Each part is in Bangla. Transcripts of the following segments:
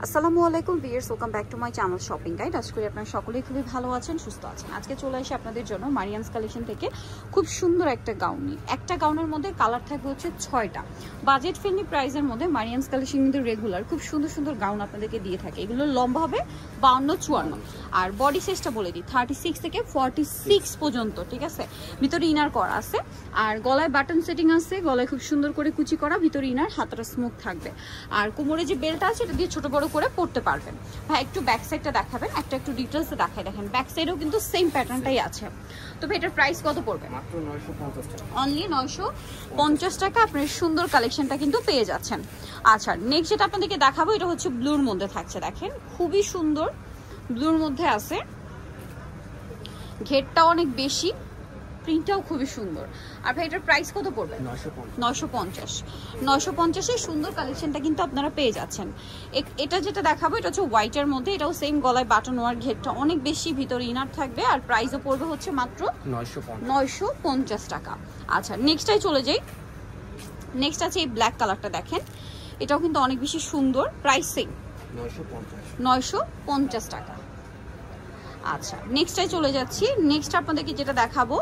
আসসালামু আলাইকুম viewers, welcome back to my channel shopping guide. আশা করি আপনারা সকলেই খুবই ভালো আছেন, সুস্থ আছেন। আজকে চলে আসি আপনাদের জন্য মারিয়ামস কালেকশন থেকে খুব সুন্দর একটা গাউন নিয়ে। একটা গাউনের মধ্যে কালার থাকবে হচ্ছে 6টা। বাজেট ফ্রেন্ডলি প্রাইসের মধ্যে মারিয়ামস কালেকশন কিন্তু রেগুলার খুব সুন্দর সুন্দর গাউন আপনাদেরকে দিয়ে থাকে। এগুলো লম্বা হবে 52-54, আর বডি সাইজটা বলে দিই 36 থেকে 46 পর্যন্ত, ঠিক আছে। ভিতরে ইনার করা আছে, আর গলায় বাটন সেটিং আছে, গলায় খুব সুন্দর করে কুচি করা, ভিতরে ইনার, হাতটা স্মুথ থাকবে। আর কোমরে যে বেল্টটা আছে এটা দিয়ে ছোট বড় করে পড়তে পারবেন। ভাই একটু ব্যাক সাইডটা দেখাবেন, একটু ডিটেলসে দেখাই। দেখেন ব্যাক সাইডেও কিন্তু সেম প্যাটার্নটাই আছে। তবে এটার প্রাইস কত পড়বে? মাত্র 950 টাকা। অনলি 950 টাকা আপনার সুন্দর কালেকশনটা কিন্তু পেয়ে যাচ্ছেন। আচ্ছা, নেক্সট যেটা আপনাদেরকে দেখাবো এটা হচ্ছে ব্লুর মধ্যে থাকছে। দেখেন খুবই সুন্দর ব্লুর মধ্যে আছে, ঘেরটা অনেক বেশি, প্রিন্টটাও খুবই সুন্দর। আর ভাই এটার প্রাইস কত পড়বে? 950 এর সুন্দর কালেকশনটা কিন্তু আপনারা পেয়ে যাচ্ছেন। এটা যেটা দেখাবো এটা হচ্ছে হোয়াইটের মধ্যে, এটাও সেম গলায় বাটন ওয়ার, ঘেরটা অনেক বেশি, ভিতরে ইনার থাকবে, আর প্রাইসও পড়বে হচ্ছে মাত্র 950 টাকা। আচ্ছা, নেক্সটটাই চলে যাই। নেক্সট আছে এই ব্ল্যাক কালারটা, দেখেন এটাও কিন্তু অনেক বেশি সুন্দর, প্রাইস সেম 950 টাকা। আচ্ছা, নেক্সটটাই চলে যাচ্ছি। নেক্সট আপনাদেরকে যেটা দেখাবো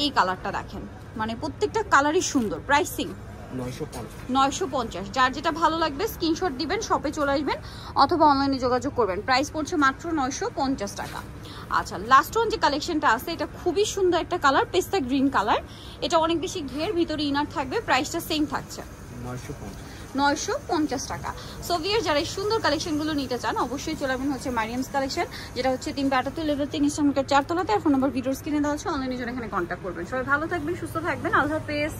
এই কালারটা দেখেন, মানে প্রত্যেকটা কালারই সুন্দর, প্রাইসিং 950। যার যেটা ভালো লাগবে স্ক্রিনশট দিবেন, শপে চলে আসবেন অথবা অনলাইনে যোগাযোগ করবেন। প্রাইস পড়ছে মাত্র 950 টাকা। আচ্ছা, লাস্ট ওয়ান যে কালেকশনটা আছে এটা খুবই সুন্দর একটা কালার, পেস্তা গ্রিন কালার। এটা অনেক বেশি ঘের, ভিতরে ইনার থাকবে, প্রাইসটা সেম থাকছে 950 টাকা। সো ভিউয়ার, যারা এই সুন্দর কালেকশনগুলো নিতে চান অবশ্যই চলে আসবেন হচ্ছে মারিয়ামস কালেকশন, যেটা হচ্ছে 372 লেভেল 3 ইস্টার্ন 4 তলাতে। আর ফোন নাম্বার ভিডিওর স্ক্রিনে দেওয়া আছে, অনলাইনে জন্য এখানে কন্ট্যাক্ট করবেন। সবাই ভালো থাকবেন, সুস্থ থাকবেন, আল্লাহ হাফেজ।